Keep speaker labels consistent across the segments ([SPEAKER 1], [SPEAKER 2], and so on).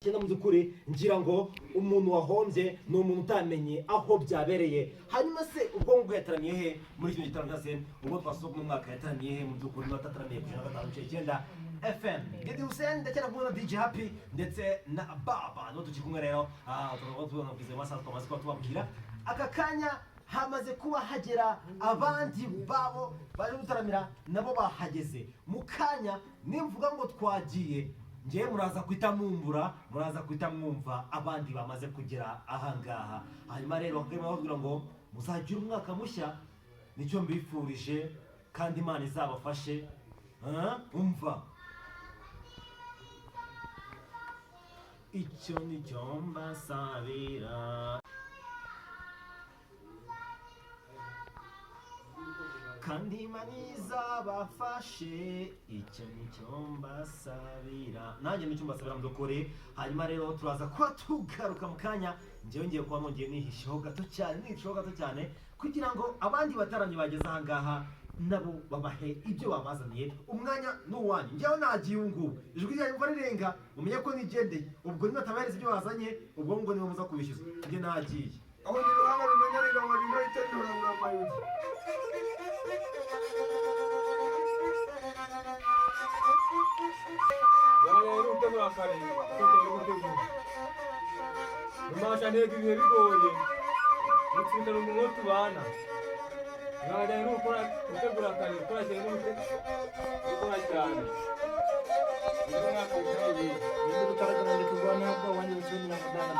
[SPEAKER 1] Kenda mu byukuri ngira ngo umuntu wahombye ni umuntu utamenye aho byabereye. Hanyuma se ubwo ngo yataramiye he muri kino gitaramo cyase ubwo twasohoka mu mwaka yataramiye he mu byukuri n'atataramiye ku 5.9 FM. Gedi Hussein ndetse na DJ Happy ndetse na Baba no tukikumwe rero tubona kwize wasa twamaze ko tubabwira aka kanya hamaze kuba hagera abandi babo bari gutaramira nabo bahageze mu kanya nimvuga ngo twagiye ngiye muraza kwita mwumva abandi bamaze kugera ahangaha. Hanyuma rero bakabwira ngo muzagira umwaka mushya nicyo mbifurije kandi Imana izabafashe. Umva icyo nicyo mbasabira kandi Imana izabafashe, icyo nicyo mbasabira, nanjye nicyo mbasabira mudukore. Hanyuma rero turaza kuba tugaruka mu kanya, njyewe ngiye kuba nongeye nihishaho gato cyane kugira ngo abandi bataramye bageze ahangaha nabo babahe ibyo babazaniye. Umwanya n'uwanyu, njyewe nagiye ubu ijwi ryanyu mva rirenga umenye ko nigendeye, ubwo nimutabahereza ibyo bazanye ubwo ngo niba muza kubishyuza njye nagiye
[SPEAKER 2] aho ni ruhanga rumenyerera ngo bino itenura mu mayuti rero utemura kare gutegura umasha ntego ibihe bigoye gutsinda mu munsi bana rero ukora gutegura kare ukora cyane ukora cyane umwaka utangiye
[SPEAKER 1] ni gutaragana ndi kurwana nabwo wanje ucumi na kudana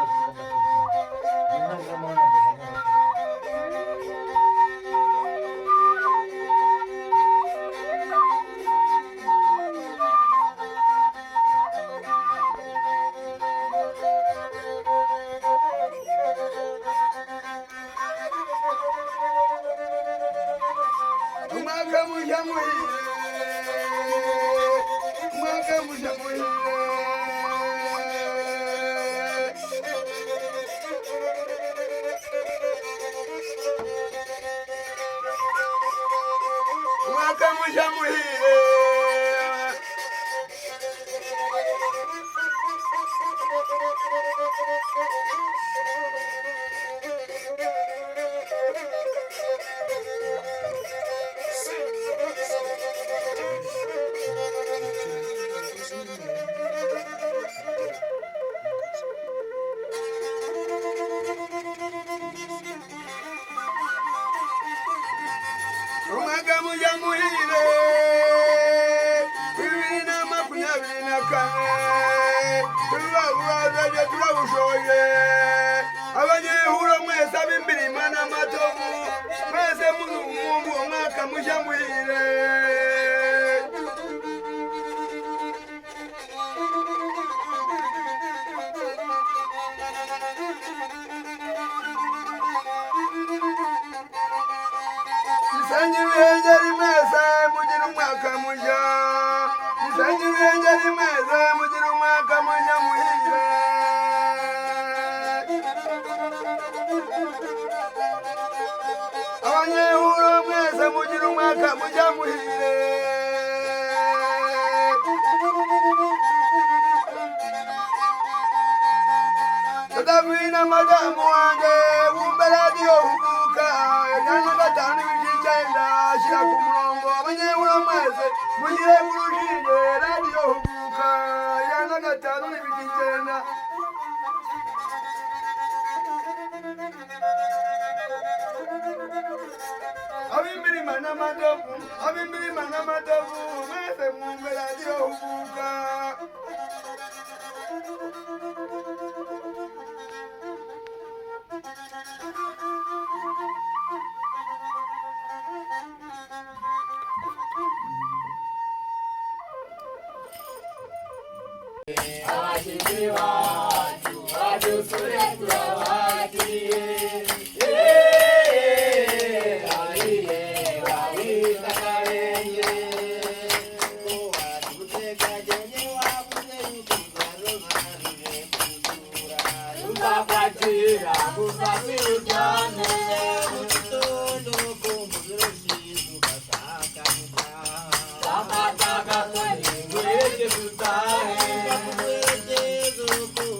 [SPEAKER 3] Thank you.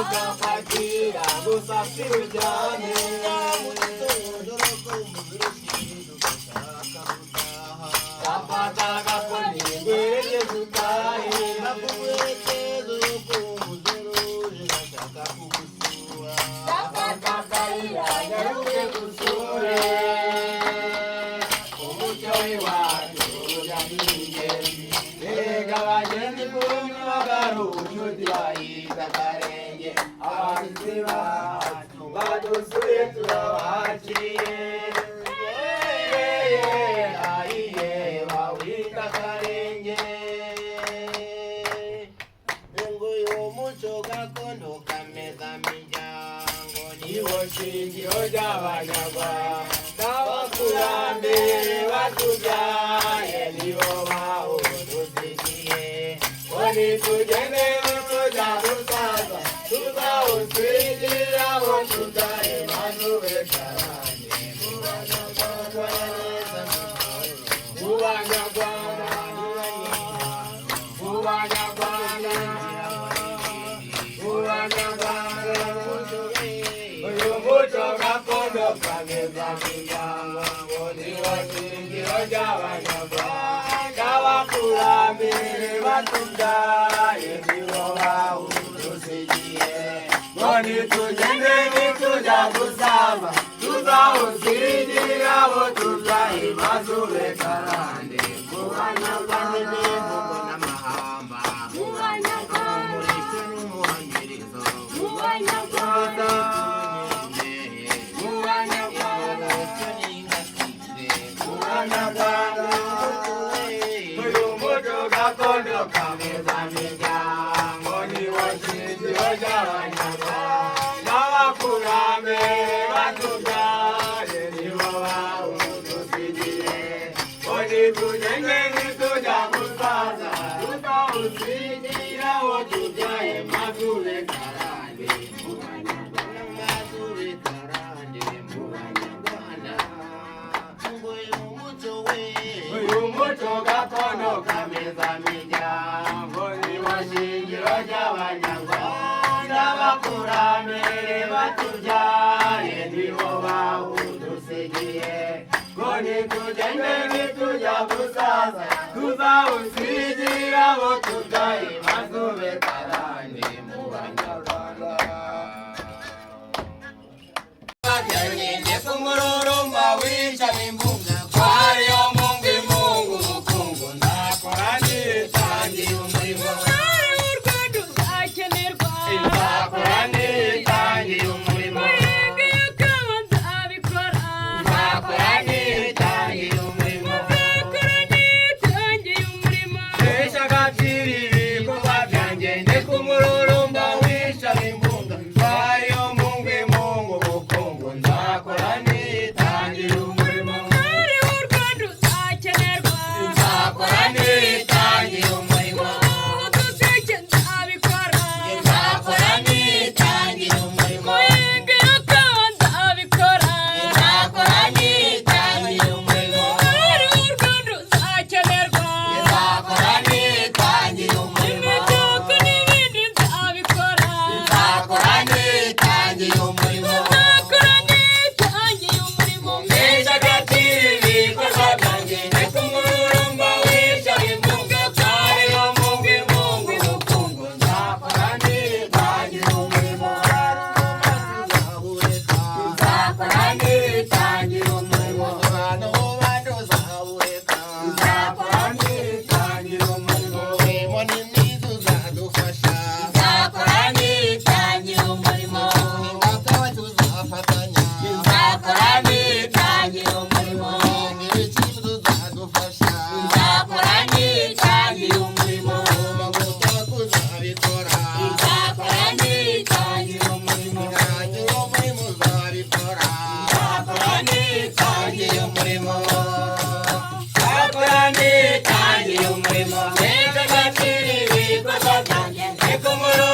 [SPEAKER 2] ukafatira gusasira ujyane gafata gakoni ngwerekeze utahe gafata kayira nyaruke gusure umucyo w'iwacu ujyaniye erega abagenzi kumwe bagaruka inshuti bayita akarenge abashyitsi bacu badusuye turabakiriye bawita akarenge nguyu muco gakondo kameza miryango niwo shingiro ry'abanyarwanda abakurambere batubyaye nibo bawudusigiye ngo nitugende nitujya gusaza tuzawusigira abo tubyaye maze karande mu banyarwanda mu banyarwanda mu banyarwanda mu banyarwanda uyu muco gakondo kameza miryango ngo niwo shingiro ry'abanyarwanda abakurambere batubyaye nibo bawudusigiye ngo nitugende nitujya gusaba tuzawusigira abo tubyaye maze ube karande mu banyarwanda n'imvugo n'amahamba mu banyarwanda umurishyo n'umuhangirizo mu banyarwanda mu banyarwanda mu banyarwanda uyu muco gakondo kameza miryango niwo shingiro ry'abanyarwanda abakurambere batubyaye nibo bawudusigiye ngo nitugende nitujya gusaza tuzawusigira abo tubyaye maze ube karande mu banyarwanda maze ube karande mu banyarwanda uyu muco gakondo kameza miryango niwo shingiro ry'abanyarwanda abakurambere batubyaye nibo bawudusigiye ngo nitugende nitujya gusaza tuzawusigira abo tubyaye maze ube karande mu banyarwanda bagende ku mururumba wicamo imbunga kwariyo mungu imungu ubukungu ndakora nitangiye umurimo nzakora nitangiye umurimo nzakora nitangiye umurimo mpesha agaciro ibikorwa byanjye ndi ku mururumba wicamo imbunga kwariyo mungu imungu ubukungu nzakora nitangiye umurimo nzakora nitangiye umurimo nzakora nitangiye umurimo nzakora nitangiye umurimo nzakora nitangiye umurimo nzakora nitangiye umurimo mpesha agaciro ibikorwa byanjye ndi ku mururumba wicamo imbunga kwariyo mungu imungu ubukungu nzakora nitangiye umurimo nzakora nitangiye umurimo nzakora nitangiye umurimo nzakora nitangiye umurimo nzakora nitangiye umurimo nzakora nitangiye umurimo nzakora nitangiye umurimo nzakora nitangiye umurimo nzakora nitangiye umurimo mpesha agaciro ibikorwa byanjye ndi ku mururumba